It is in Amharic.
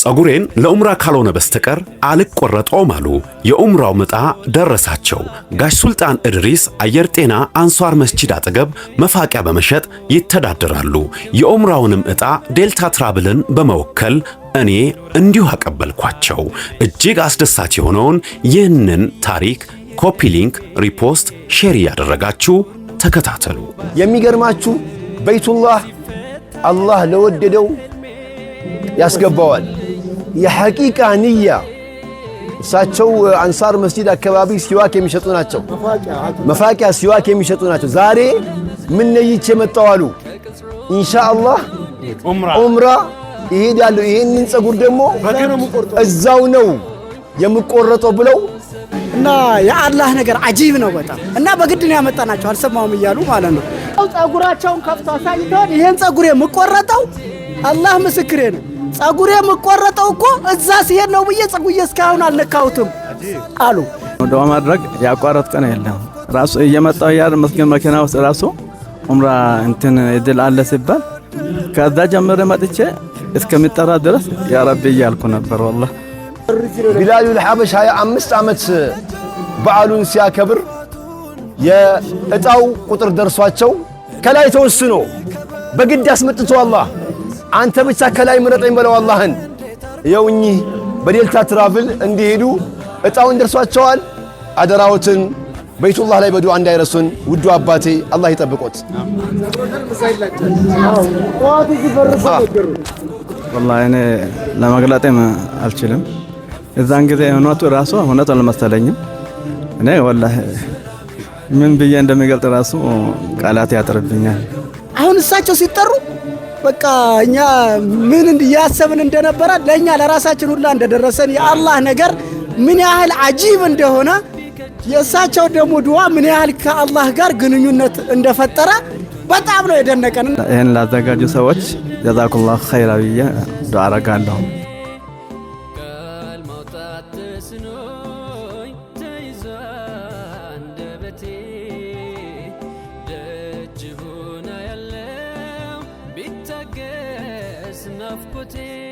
ጸጉሬን ለኡምራ ካልሆነ በስተቀር አልቆረጠውም አሉ። የኡምራው ምጣ ደረሳቸው። ጋሽ ሱልጣን እድሪስ አየር ጤና አንሷር መስጂድ አጠገብ መፋቂያ በመሸጥ ይተዳደራሉ። የኡምራውንም ዕጣ ዴልታ ትራቭልን በመወከል እኔ እንዲሁ አቀበልኳቸው። እጅግ አስደሳች የሆነውን ይህንን ታሪክ ኮፒ ሊንክ፣ ሪፖስት፣ ሼር ያደረጋችሁ ተከታተሉ። የሚገርማችሁ በይቱላህ አላህ ለወደደው ያስገባዋል። የሐቂቃ ንያ እሳቸው አንሳር መስጂድ አካባቢ ሲዋክ የሚሸጡ ናቸው። መፋቂያ ሲዋክ የሚሸጡ ናቸው። ዛሬ ምን ነይቼ መጣሁ አሉ። ኢንሻአላህ ዑምራ ይሄዳሉ። ይሄንን ጸጉር ደግሞ እዛው ነው የምቆረጠው ብለው እና የአላህ ነገር አጂብ ነው በጣም እና በግድ ነው ያመጣናቸው አልሰማውም እያሉ ማለት ነው። ጸጉራቸውን ከፍቶ አሳይተውን ይሄን ጸጉር የምቆረጠው አላህ ምስክሬ ነው። ጸጉሬ የምቆረጠው እኮ እዛ ሲሄድ ነው ብዬ ጸጉዬ እስካሁን አልነካሁትም አሉ። ዱዓ ማድረግ ያቋረጥ ቀን የለም። ራሱ እየመጣው ያር መስጊድ መኪና ውስጥ ራሱ ዑምራ እንትን እድል አለ ሲባል ከዛ ጀምሬ መጥቼ እስከሚጠራ ድረስ ያ ረቢ እያልኩ ነበር። والله ቢላሉል ሐበሽ 25 ዓመት በዓሉን ሲያከብር የእጣው ቁጥር ደርሷቸው ከላይ ተወስኖ በግድ አስመጥቶ አላህ አንተ ብቻ ከላይ ምረጠኝ በለው አላህን የውኝ በዴልታ ትራቭል እንዲሄዱ እጣውን ደርሷቸዋል። አደራዎትን በይቱላህ ላይ በዱዓ እንዳይረሱን ውዱ አባቴ አላህ ይጠብቆት። والله እኔ ለመግለጥም አልችልም። እዛን ጊዜ እውነቱ ራሱ እውነት አልመሰለኝም። እኔ والله ምን ብዬ እንደሚገልጥ ራሱ ቃላት ያጥርብኛል። አሁን እሳቸው ሲጠሩ በቃ እኛ ምን እንዲያሰብን እንደነበረ ለኛ ለራሳችን ሁላ እንደደረሰን የአላህ ነገር ምን ያህል አጂብ እንደሆነ የእሳቸው ደግሞ ዱዓ ምን ያህል ከአላህ ጋር ግንኙነት እንደፈጠረ በጣም ነው የደነቀን። ይሄን ላዘጋጁ ሰዎች ጀዛኩላህ ኸይራ ብዬ ዱዓ አረጋለሁ። Nafkote